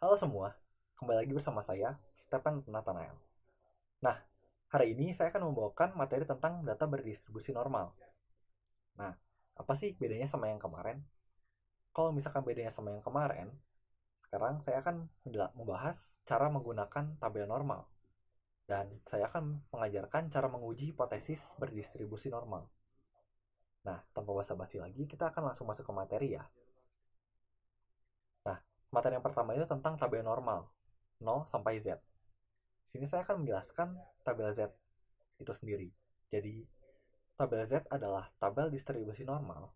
Halo semua, kembali lagi bersama saya, Stephen Nathanael. Nah, hari ini saya akan membawakan materi tentang data berdistribusi normal. Nah, apa sih bedanya sama yang kemarin? Kalau misalkan bedanya sama yang kemarin, sekarang saya akan membahas cara menggunakan tabel normal. Dan saya akan mengajarkan cara menguji hipotesis berdistribusi normal. Nah, tanpa basa-basi lagi, kita akan langsung masuk ke materi ya. Nah, materi yang pertama itu tentang tabel normal, 0 sampai Z. Sini saya akan menjelaskan tabel Z itu sendiri. Jadi, tabel Z adalah tabel distribusi normal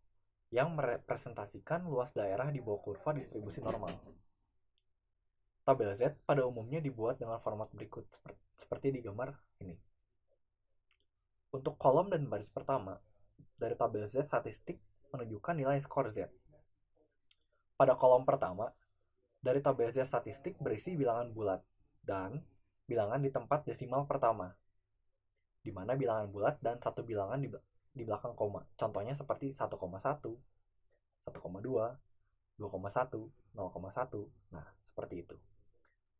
yang merepresentasikan luas daerah di bawah kurva distribusi normal. Tabel Z pada umumnya dibuat dengan format berikut, seperti di gambar ini. Untuk kolom dan baris pertama, dari tabel Z statistik menunjukkan nilai skor Z. Pada kolom pertama, dari tabel Z statistik berisi bilangan bulat dan bilangan di tempat desimal pertama, di mana bilangan bulat dan satu bilangan di belakang koma. Contohnya seperti 1,1, 1,2, 2,1, 0,1. Nah, seperti itu.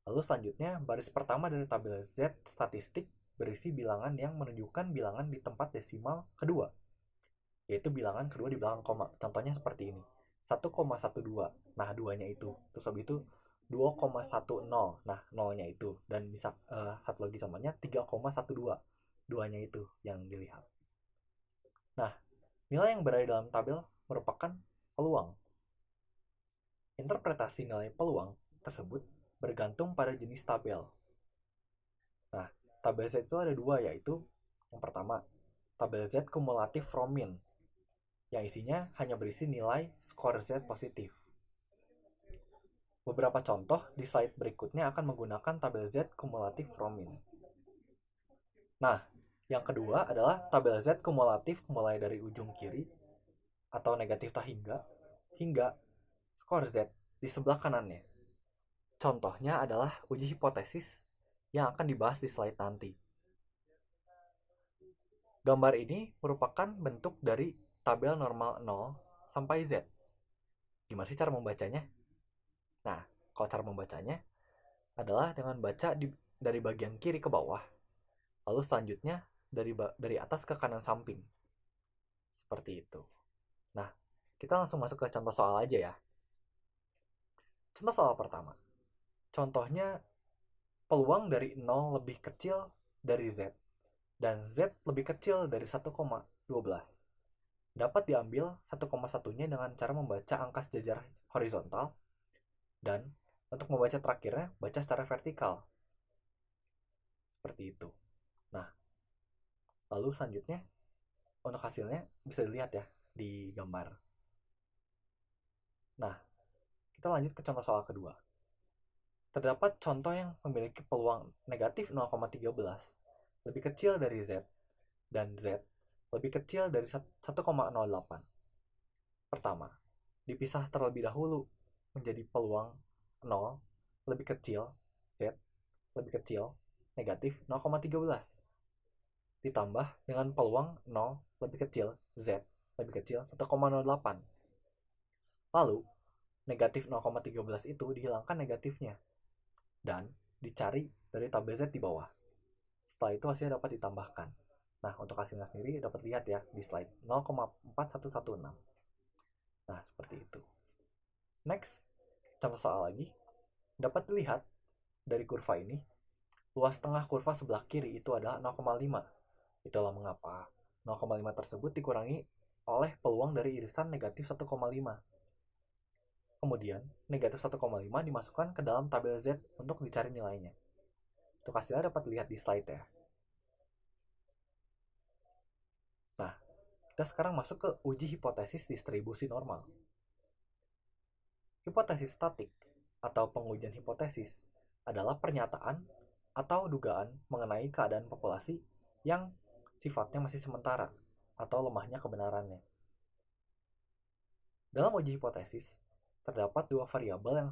Lalu selanjutnya, baris pertama dari tabel Z statistik berisi bilangan yang menunjukkan bilangan di tempat desimal kedua, yaitu bilangan kedua di belakang koma. Contohnya seperti ini. 1,12. Nah, duanya itu. Terus habis itu 2,10. Nah, nolnya itu. Dan bisa satu lagi samanya 3,12. Duanya itu yang dilihat. Nah, nilai yang berada dalam tabel merupakan peluang. Interpretasi nilai peluang tersebut bergantung pada jenis tabel. Nah, tabel Z itu ada dua, yaitu yang pertama, tabel Z kumulatif from min, yang isinya hanya berisi nilai skor Z positif. Beberapa contoh di slide berikutnya akan menggunakan tabel Z kumulatif from min. Nah, yang kedua adalah tabel Z kumulatif mulai dari ujung kiri atau negatif tak hingga skor Z di sebelah kanannya. Contohnya adalah uji hipotesis yang akan dibahas di slide nanti. Gambar ini merupakan bentuk dari tabel normal 0 sampai Z. Gimana sih cara membacanya? Nah, kalau cara membacanya adalah dengan baca dari bagian kiri ke bawah, lalu selanjutnya dari atas ke kanan samping. Seperti itu. Nah, kita langsung masuk ke contoh soal aja ya. Contoh soal pertama. Contohnya, peluang dari 0 lebih kecil dari Z dan Z lebih kecil dari 1,12 dapat diambil 1,1-nya dengan cara membaca angka sejajar horizontal dan untuk membaca terakhirnya baca secara vertikal. Seperti itu. Nah, lalu selanjutnya untuk hasilnya bisa dilihat ya di gambar. Nah, kita lanjut ke contoh soal kedua. Terdapat contoh yang memiliki peluang negatif 0,13 lebih kecil dari Z dan Z lebih kecil dari 1,08. Pertama, dipisah terlebih dahulu menjadi peluang 0 lebih kecil Z lebih kecil negatif 0,13 ditambah dengan peluang 0 lebih kecil Z lebih kecil 1,08. Lalu, negatif 0,13 itu dihilangkan negatifnya dan dicari dari tabel Z di bawah. Setelah itu hasilnya dapat ditambahkan. Nah, untuk hasilnya sendiri dapat lihat ya di slide 0,4116. Nah, seperti itu. Next, contoh soal lagi. Dapat dilihat dari kurva ini, luas tengah kurva sebelah kiri itu adalah 0,5. Itulah mengapa 0,5 tersebut dikurangi oleh peluang dari irisan negatif 1,5. Kemudian, negatif 1,5 dimasukkan ke dalam tabel Z untuk dicari nilainya. Untuk hasilnya dapat dilihat di slide ya. Nah, kita sekarang masuk ke uji hipotesis distribusi normal. Hipotesis statik atau pengujian hipotesis adalah pernyataan atau dugaan mengenai keadaan populasi yang sifatnya masih sementara atau lemahnya kebenarannya. Dalam uji hipotesis, terdapat dua variabel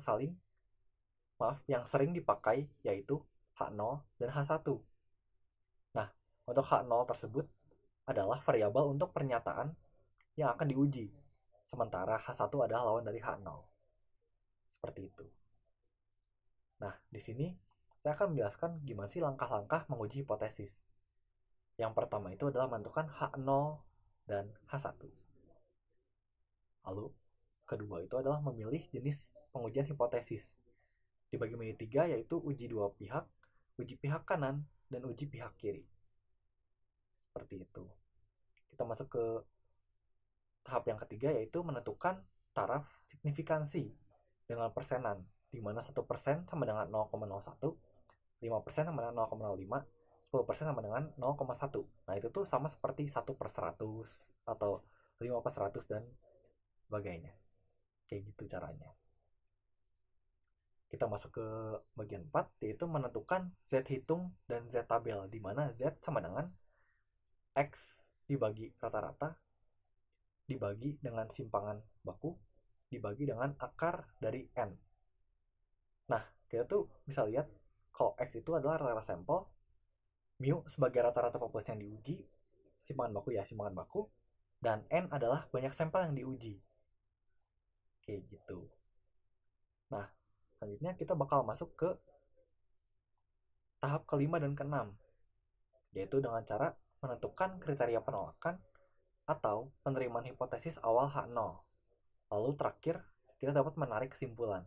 yang sering dipakai, yaitu H0 dan H1. Nah, untuk H0 tersebut adalah variabel untuk pernyataan yang akan diuji, sementara H1 adalah lawan dari H0. Seperti itu. Nah, di sini saya akan menjelaskan gimana sih langkah-langkah menguji hipotesis. Yang pertama itu adalah menentukan H0 dan H1. Lalu, kedua itu adalah memilih jenis pengujian hipotesis. Dibagi menjadi 3, yaitu uji dua pihak, uji pihak kanan, dan uji pihak kiri. Seperti itu. Kita masuk ke tahap yang ketiga, yaitu menentukan taraf signifikansi dengan persenan, di mana 1% sama dengan 0,01, 5% sama dengan 0,05, 10% sama dengan 0,1. Nah, itu tuh sama seperti 1/100 atau 5/100 dan sebagainya. Kayak gitu caranya. Kita masuk ke bagian 4, yaitu menentukan Z hitung dan Z tabel, di mana Z sama dengan X dibagi rata-rata, dibagi dengan simpangan baku, dibagi dengan akar dari N. Nah, kita tuh bisa lihat kalau X itu adalah rata-rata sampel, mu sebagai rata-rata populasi yang diuji, simpangan baku, dan N adalah banyak sampel yang diuji. Kayak gitu. Nah, selanjutnya kita bakal masuk ke tahap kelima dan keenam, yaitu dengan cara menentukan kriteria penolakan atau penerimaan hipotesis awal H0. Lalu terakhir, kita dapat menarik kesimpulan.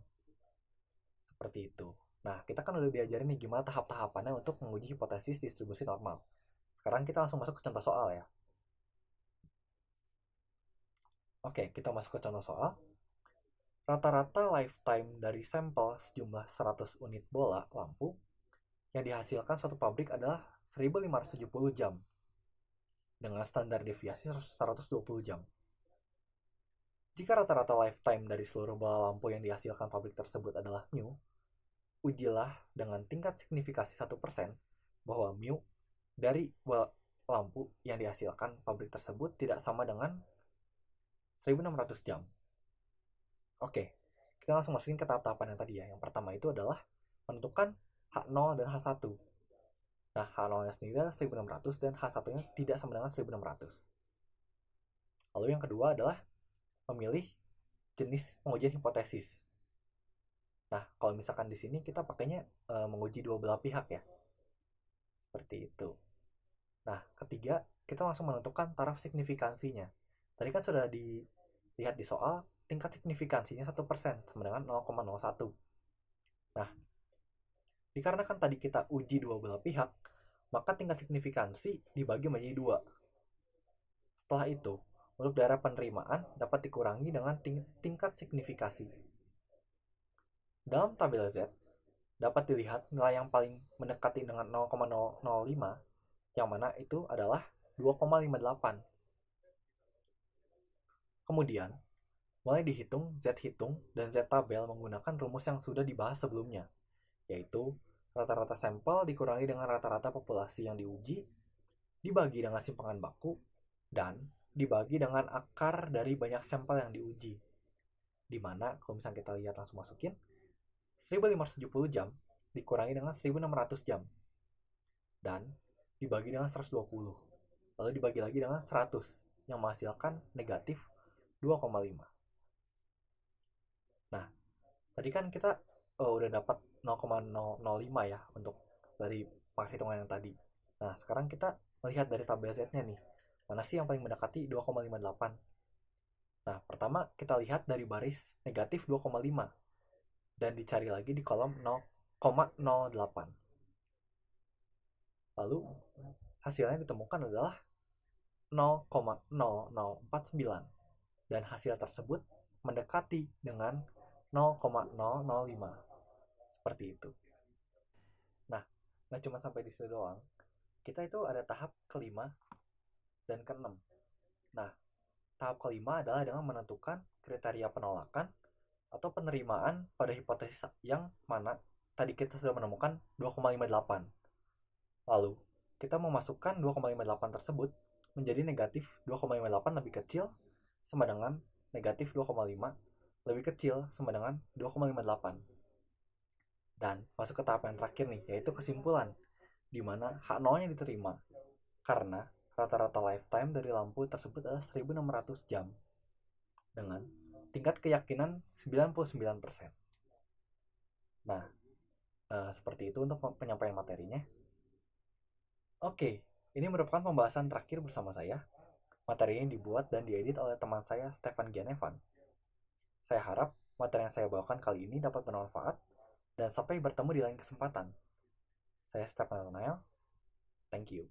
Seperti itu. Nah, kita kan udah diajarin nih gimana tahap-tahapannya untuk menguji hipotesis distribusi normal. Sekarang kita langsung masuk ke contoh soal ya. Oke, kita masuk ke contoh soal. Rata-rata lifetime dari sampel sejumlah 100 unit bola lampu yang dihasilkan suatu pabrik adalah 1570 jam dengan standar deviasi 120 jam. Jika rata-rata lifetime dari seluruh bola lampu yang dihasilkan pabrik tersebut adalah mu, ujilah dengan tingkat signifikasi 1% bahwa mu dari bola lampu yang dihasilkan pabrik tersebut tidak sama dengan 1600 jam. Oke, kita langsung masukin ke tahap-tahapan yang tadi ya. Yang pertama itu adalah menentukan H0 dan H1. Nah, H0-nya sendiri adalah 1600 dan H1-nya tidak sama dengan 1600. Lalu yang kedua adalah memilih jenis pengujian hipotesis. Nah, kalau misalkan di sini kita pakainya menguji dua belah pihak ya. Seperti itu. Nah, ketiga, kita langsung menentukan taraf signifikansinya. Tadi kan sudah dilihat di soal, tingkat signifikansinya 1% sama dengan 0,01. Nah, dikarenakan tadi kita uji dua belah pihak, maka tingkat signifikansi dibagi menjadi 2. Setelah itu, untuk daerah penerimaan dapat dikurangi dengan tingkat signifikasi. Dalam tabel Z, dapat dilihat nilai yang paling mendekati dengan 0,005, yang mana itu adalah 2,58. Kemudian, mulai dihitung Z hitung dan Z tabel menggunakan rumus yang sudah dibahas sebelumnya, yaitu rata-rata sampel dikurangi dengan rata-rata populasi yang diuji, dibagi dengan simpangan baku, dan dibagi dengan akar dari banyak sampel yang diuji. Dimana kalau misalnya kita lihat langsung masukin, 1570 jam dikurangi dengan 1600 jam, dan dibagi dengan 120, lalu dibagi lagi dengan 100, yang menghasilkan negatif 2,5. Nah, tadi kan kita udah dapat 0,005 ya untuk dari perhitungan yang tadi. Nah, sekarang kita melihat dari tabel Z-nya nih. Mana sih yang paling mendekati 2,58? Nah, pertama kita lihat dari baris negatif 2,5 dan dicari lagi di kolom 0,08. Lalu hasilnya ditemukan adalah 0,0049 dan hasil tersebut mendekati dengan 0,005. Seperti itu. Nah, nggak cuma sampai di situ doang. Kita itu ada tahap kelima dan keenam. Nah, tahap kelima adalah dengan menentukan kriteria penolakan atau penerimaan pada hipotesis yang mana tadi kita sudah menemukan 2,58. Lalu, kita memasukkan 2,58 tersebut menjadi negatif 2,58 lebih kecil sama dengan negatif 2,5 lebih kecil sama dengan 2,58. Dan masuk ke tahap yang terakhir nih, yaitu kesimpulan, di mana H0-nya diterima karena rata-rata lifetime dari lampu tersebut adalah 1600 jam dengan tingkat keyakinan 99%. Nah, Seperti itu untuk penyampaian materinya. Oke, ini merupakan pembahasan terakhir bersama saya. Materi ini dibuat dan diedit oleh teman saya, Stefan Gianevan. Saya harap materi yang saya bawakan kali ini dapat bermanfaat, dan sampai bertemu di lain kesempatan. Saya Stefan Nathanael. Thank you.